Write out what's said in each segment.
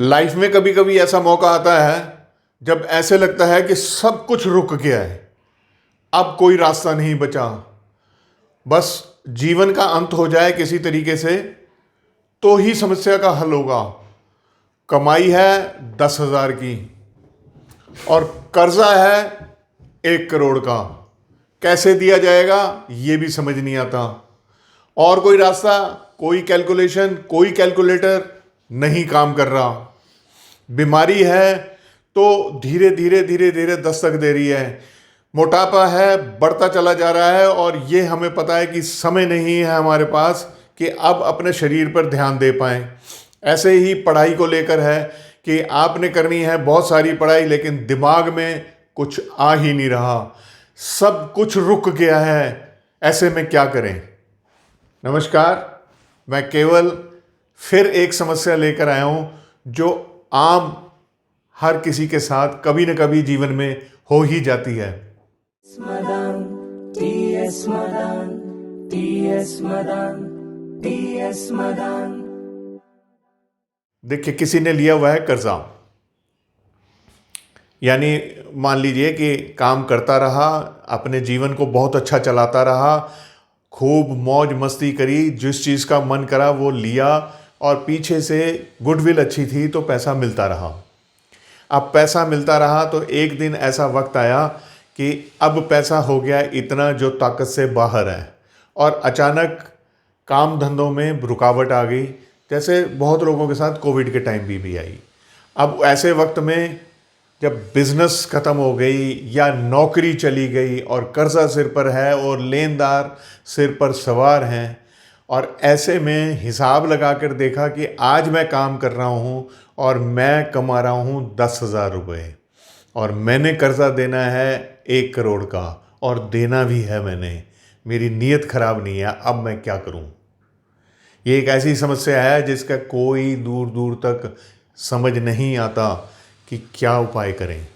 Life में कभी कभी ऐसा मौका आता है जब ऐसे लगता है कि सब कुछ रुक गया है, अब कोई रास्ता नहीं बचा, बस जीवन का अंत हो जाए किसी तरीके से तो ही समस्या का हल होगा। कमाई है 10,000 की और कर्जा है 1 करोड़ का, कैसे दिया जाएगा ये भी समझ नहीं आता। और कोई रास्ता, कोई कैलकुलेशन, कोई कैलकुलेटर नहीं काम कर रहा। बीमारी है तो धीरे धीरे धीरे धीरे दस्तक दे रही है। मोटापा है, बढ़ता चला जा रहा है और ये हमें पता है कि समय नहीं है हमारे पास कि अब अपने शरीर पर ध्यान दे पाएं। ऐसे ही पढ़ाई को लेकर है कि आपने करनी है बहुत सारी पढ़ाई, लेकिन दिमाग में कुछ आ ही नहीं रहा, सब कुछ रुक गया है। ऐसे में क्या करें? नमस्कार, मैं केवल फिर एक समस्या लेकर आया हूं जो आम हर किसी के साथ कभी न कभी जीवन में हो ही जाती है। देखिए, किसी ने लिया हुआ है कर्जा, यानी मान लीजिए कि काम करता रहा, अपने जीवन को बहुत अच्छा चलाता रहा, खूब मौज मस्ती करी, जिस चीज़ का मन करा वो लिया और पीछे से गुडविल अच्छी थी तो पैसा मिलता रहा। अब पैसा मिलता रहा तो एक दिन ऐसा वक्त आया कि अब पैसा हो गया इतना जो ताकत से बाहर है और अचानक काम धंधों में रुकावट आ गई, जैसे बहुत लोगों के साथ कोविड के टाइम भी आई। अब ऐसे वक्त में जब बिजनेस ख़त्म हो गई या नौकरी चली गई और कर्जा सिर पर है और लेनदार सिर पर सवार हैं, और ऐसे में हिसाब लगा कर देखा कि आज मैं काम कर रहा हूँ और मैं कमा रहा हूँ 10,000 रुपये और मैंने कर्जा देना है 1 करोड़ का और देना भी है मैंने, मेरी नीयत ख़राब नहीं है, अब मैं क्या करूँ? ये एक ऐसी समस्या है जिसका कोई दूर दूर तक समझ नहीं आता कि क्या उपाय करें।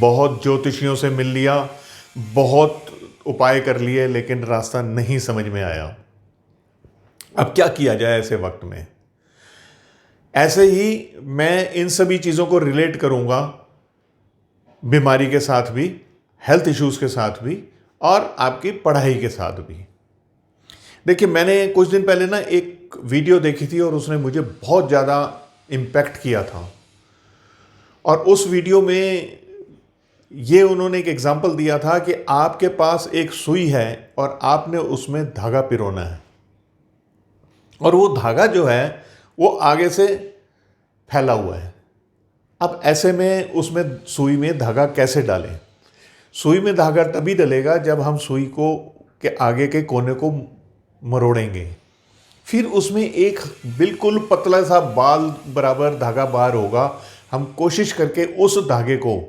बहुत ज्योतिषियों से मिल लिया, बहुत उपाय कर लिए, लेकिन रास्ता नहीं समझ में आया। अब क्या किया जाए ऐसे वक्त में? ऐसे ही मैं इन सभी चीज़ों को रिलेट करूंगा बीमारी के साथ भी, हेल्थ इश्यूज़ के साथ भी और आपकी पढ़ाई के साथ भी। देखिए, मैंने कुछ दिन पहले ना एक वीडियो देखी थी और उसने मुझे बहुत ज़्यादा इम्पैक्ट किया था। और उस वीडियो में ये उन्होंने एक एग्जांपल दिया था कि आपके पास एक सुई है और आपने उसमें धागा पिरोना है और वो धागा जो है वो आगे से फैला हुआ है। अब ऐसे में उसमें सुई में धागा कैसे डालें? सुई में धागा तभी डलेगा जब हम सुई को के आगे के कोने को मरोड़ेंगे, फिर उसमें एक बिल्कुल पतला सा बाल बराबर धागा बाहर होगा। हम कोशिश करके उस धागे को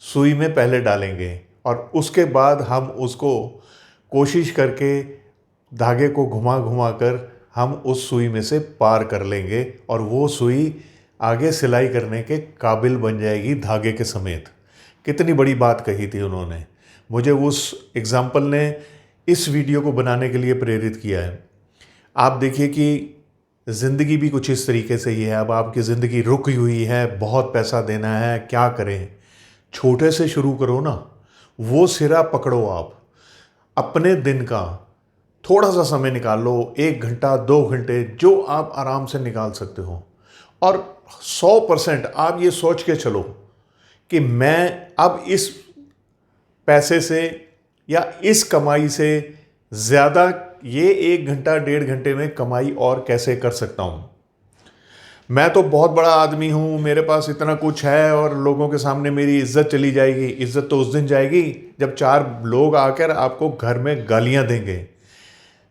सुई में पहले डालेंगे और उसके बाद हम उसको कोशिश करके धागे को घुमा घुमा कर हम उस सुई में से पार कर लेंगे और वो सुई आगे सिलाई करने के काबिल बन जाएगी धागे के समेत। कितनी बड़ी बात कही थी उन्होंने। मुझे उस एग्जाम्पल ने इस वीडियो को बनाने के लिए प्रेरित किया है। आप देखिए कि ज़िंदगी भी कुछ इस तरीके से ही है। अब आपकी ज़िंदगी रुकी हुई है, बहुत पैसा देना है, क्या करें? छोटे से शुरू करो ना, वो सिरा पकड़ो। आप अपने दिन का थोड़ा सा समय निकाल लो, 1 घंटा 2 घंटे जो आप आराम से निकाल सकते हो, और 100% आप ये सोच के चलो कि मैं अब इस पैसे से या इस कमाई से ज़्यादा ये 1 घंटा 1.5 घंटे में कमाई और कैसे कर सकता हूँ। मैं तो बहुत बड़ा आदमी हूँ, मेरे पास इतना कुछ है और लोगों के सामने मेरी इज्जत चली जाएगी। इज्जत तो उस दिन जाएगी जब 4 लोग आकर आपको घर में गालियाँ देंगे।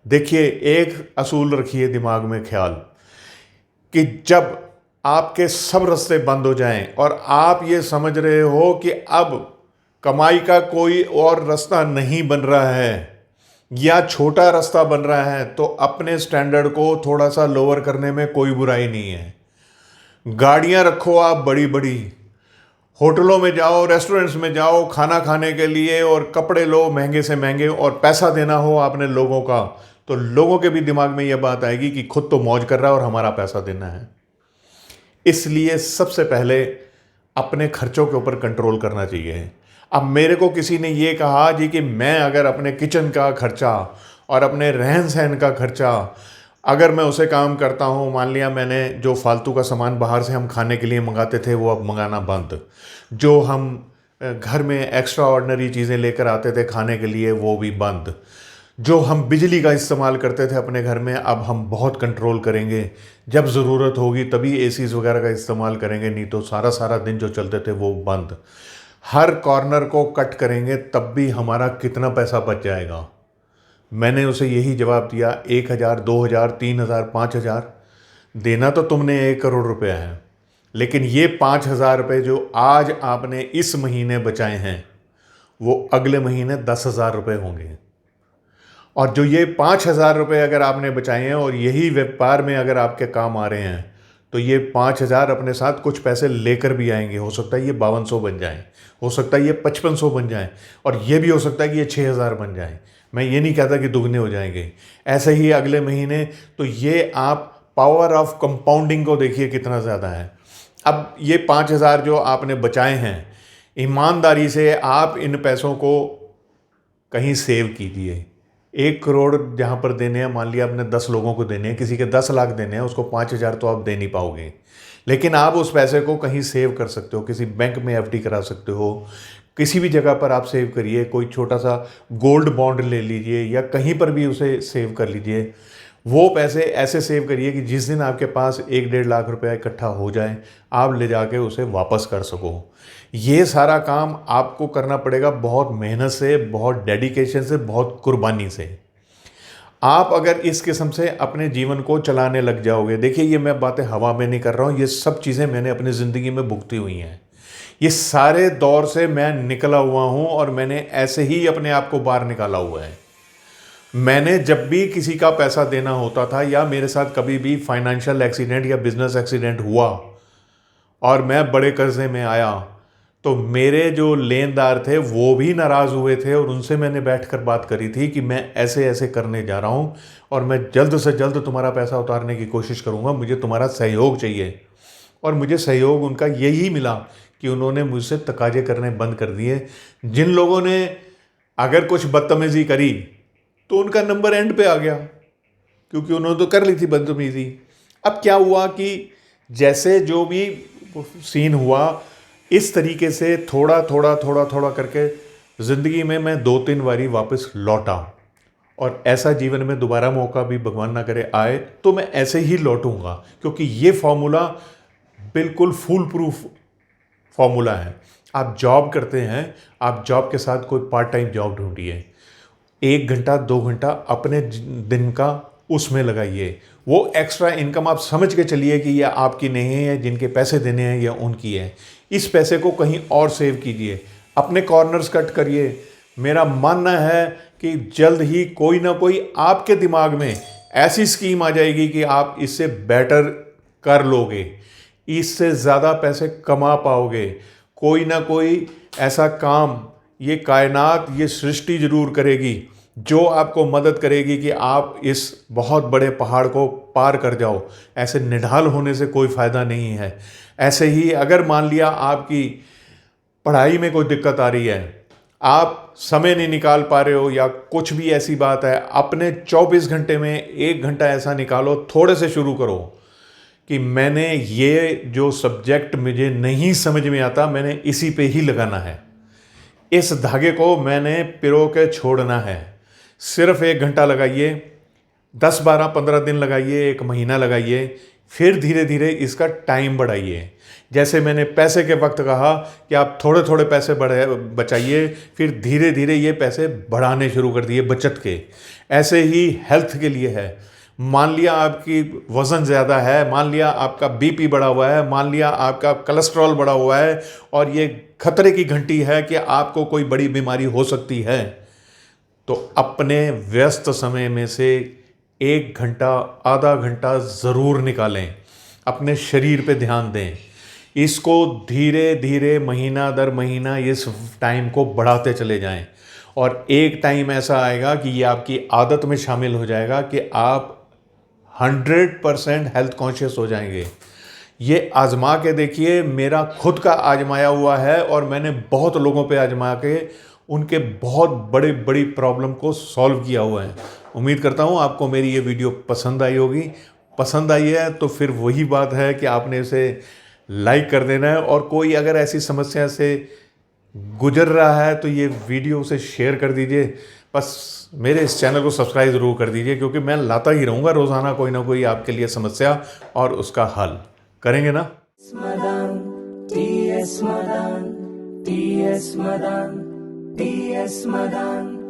देखिए, एक असूल रखिए दिमाग में ख्याल कि जब आपके सब रास्ते बंद हो जाएं और आप ये समझ रहे हो कि अब कमाई का कोई और रास्ता नहीं बन रहा है या छोटा रास्ता बन रहा है, तो अपने स्टैंडर्ड को थोड़ा सा लोअर करने में कोई बुराई नहीं है। गाड़ियां रखो आप बड़ी बड़ी, होटलों में जाओ, रेस्टोरेंट्स में जाओ खाना खाने के लिए, और कपड़े लो महंगे से महंगे, और पैसा देना हो आपने लोगों का, तो लोगों के भी दिमाग में यह बात आएगी कि खुद तो मौज कर रहा है और हमारा पैसा देना है। इसलिए सबसे पहले अपने खर्चों के ऊपर कंट्रोल करना चाहिए। अब मेरे को किसी ने ये कहा जी कि मैं अगर अपने किचन का खर्चा और अपने रहन सहन का खर्चा अगर मैं उसे काम करता हूँ, मान लिया मैंने जो फालतू का सामान बाहर से हम खाने के लिए मंगाते थे वो अब मंगाना बंद, जो हम घर में एक्स्ट्रा ऑर्डिनरी चीज़ें लेकर आते थे खाने के लिए वो भी बंद, जो हम बिजली का इस्तेमाल करते थे अपने घर में अब हम बहुत कंट्रोल करेंगे, जब ज़रूरत होगी तभी एसीज़ वगैरह का इस्तेमाल करेंगे, नहीं तो सारा सारा दिन जो चलते थे वो बंद। हर कॉर्नर को कट करेंगे तब भी हमारा कितना पैसा बच जाएगा। मैंने उसे यही जवाब दिया, 1,000, 2,000, 3,000, 5,000 देना तो तुमने 1 करोड़ रुपया है, लेकिन ये 5,000 रुपये जो आज आपने इस महीने बचाए हैं वो अगले महीने 10,000 रुपये होंगे। और जो ये 5,000 रुपये अगर आपने बचाए हैं और यही व्यापार में अगर आपके काम आ रहे हैं तो ये 5,000 अपने साथ कुछ पैसे लेकर भी आएंगे। हो सकता है ये 5,200 बन जाएं, हो सकता है ये 5,500 बन जाएं, और ये भी हो सकता है कि ये 6,000 बन जाएं। मैं ये नहीं कहता कि दुगने हो जाएंगे। ऐसे ही अगले महीने, तो ये आप पावर ऑफ कंपाउंडिंग को देखिए कितना ज़्यादा है। अब ये 5,000 जो आपने बचाए हैं, ईमानदारी से आप इन पैसों को कहीं सेव कीजिए। 1 करोड़ जहाँ पर देने हैं, मान लिया आपने 10 लोगों को देने हैं, किसी के 10 लाख देने हैं, उसको 5,000 तो आप दे नहीं पाओगे, लेकिन आप उस पैसे को कहीं सेव कर सकते हो, किसी बैंक में एफडी करा सकते हो, किसी भी जगह पर आप सेव करिए, कोई छोटा सा गोल्ड बॉन्ड ले लीजिए या कहीं पर भी उसे सेव कर लीजिए। वो पैसे ऐसे सेव करिए कि जिस दिन आपके पास 1-1.5 लाख रुपया इकट्ठा हो जाए आप ले जाके उसे वापस कर सको। ये सारा काम आपको करना पड़ेगा बहुत मेहनत से, बहुत डेडिकेशन से, बहुत कुर्बानी से। आप अगर इस किस्म से अपने जीवन को चलाने लग जाओगे, देखिए ये मैं बातें हवा में नहीं कर रहा हूँ, ये सब चीज़ें मैंने अपनी ज़िंदगी में भुगती हुई हैं। ये सारे दौर से मैं निकला हुआ हूँ और मैंने ऐसे ही अपने आप को बाहर निकाला हुआ है। मैंने जब भी किसी का पैसा देना होता था या मेरे साथ कभी भी फाइनेंशियल एक्सीडेंट या बिजनेस एक्सीडेंट हुआ और मैं बड़े कर्जे में आया, तो मेरे जो लेनदार थे वो भी नाराज़ हुए थे और उनसे मैंने बैठकर बात करी थी कि मैं ऐसे ऐसे करने जा रहा हूँ और मैं जल्द से जल्द तुम्हारा पैसा उतारने की कोशिश करूँगा, मुझे तुम्हारा सहयोग चाहिए। और मुझे सहयोग उनका यही मिला कि उन्होंने मुझसे तकाजे करने बंद कर दिए। जिन लोगों ने अगर कुछ बदतमीज़ी करी तो उनका नंबर एंड पे आ गया, क्योंकि उन्होंने तो कर ली थी बदतमीज़ी। अब क्या हुआ कि जैसे जो भी सीन हुआ, इस तरीके से थोड़ा थोड़ा थोड़ा थोड़ा करके ज़िंदगी में मैं 2-3 बारी वापस लौटा, और ऐसा जीवन में दोबारा मौका भी भगवान ना करे आए तो मैं ऐसे ही लौटूंगा, क्योंकि ये फॉर्मूला बिल्कुल फूल प्रूफ फॉर्मूला है। आप जॉब करते हैं, आप जॉब के साथ कोई पार्ट टाइम जॉब ढूंढिए, 1 घंटा 2 घंटा अपने दिन का उसमें लगाइए। वो एक्स्ट्रा इनकम आप समझ के चलिए कि यह आपकी नहीं है, जिनके पैसे देने हैं या उनकी है। इस पैसे को कहीं और सेव कीजिए, अपने कॉर्नर्स कट करिए। मेरा मानना है कि जल्द ही कोई ना कोई आपके दिमाग में ऐसी स्कीम आ जाएगी कि आप इससे बेटर कर लोगे, इससे ज़्यादा पैसे कमा पाओगे। कोई ना कोई ऐसा काम ये कायनात, ये सृष्टि ज़रूर करेगी जो आपको मदद करेगी कि आप इस बहुत बड़े पहाड़ को पार कर जाओ। ऐसे निढाल होने से कोई फ़ायदा नहीं है। ऐसे ही अगर मान लिया आपकी पढ़ाई में कोई दिक्कत आ रही है, आप समय नहीं निकाल पा रहे हो या कुछ भी ऐसी बात है, अपने 24 घंटे में 1 घंटा ऐसा निकालो, थोड़े से शुरू करो कि मैंने ये जो सब्जेक्ट मुझे नहीं समझ में आता, मैंने इसी पे ही लगाना है, इस धागे को मैंने पिरो के छोड़ना है। सिर्फ 1 घंटा लगाइए, 10, 12, 15 दिन लगाइए, 1 महीना लगाइए, फिर धीरे धीरे इसका टाइम बढ़ाइए। जैसे मैंने पैसे के वक्त कहा कि आप थोड़े थोड़े पैसे बचाइए, फिर धीरे धीरे ये पैसे बढ़ाने शुरू कर दिए बचत के। ऐसे ही हेल्थ के लिए है। मान लिया आपकी वज़न ज़्यादा है, मान लिया आपका बीपी बढ़ा हुआ है, मान लिया आपका कोलेस्ट्रॉल बढ़ा हुआ है और ये खतरे की घंटी है कि आपको कोई बड़ी बीमारी हो सकती है, तो अपने व्यस्त समय में से 1 घंटा, आधा घंटा ज़रूर निकालें, अपने शरीर पे ध्यान दें। इसको धीरे धीरे महीना दर महीना इस टाइम को बढ़ाते चले जाएं, और एक टाइम ऐसा आएगा कि ये आपकी आदत में शामिल हो जाएगा कि आप 100% हेल्थ कॉन्शियस हो जाएंगे। ये आजमा के देखिए, मेरा खुद का आजमाया हुआ है और मैंने बहुत लोगों पे आजमा के उनके बहुत बड़ी बड़ी प्रॉब्लम को सॉल्व किया हुआ है। उम्मीद करता हूँ आपको मेरी ये वीडियो पसंद आई होगी। पसंद आई है तो फिर वही बात है कि आपने इसे लाइक कर देना है, और कोई अगर ऐसी समस्या से गुजर रहा है तो ये वीडियो उसे शेयर कर दीजिए। बस मेरे इस चैनल को सब्सक्राइब ज़रूर कर दीजिए, क्योंकि मैं लाता ही रहूँगा रोज़ाना कोई ना कोई आपके लिए समस्या और उसका हल। करेंगे ना? TS Madan, TS Madan, TS Madan.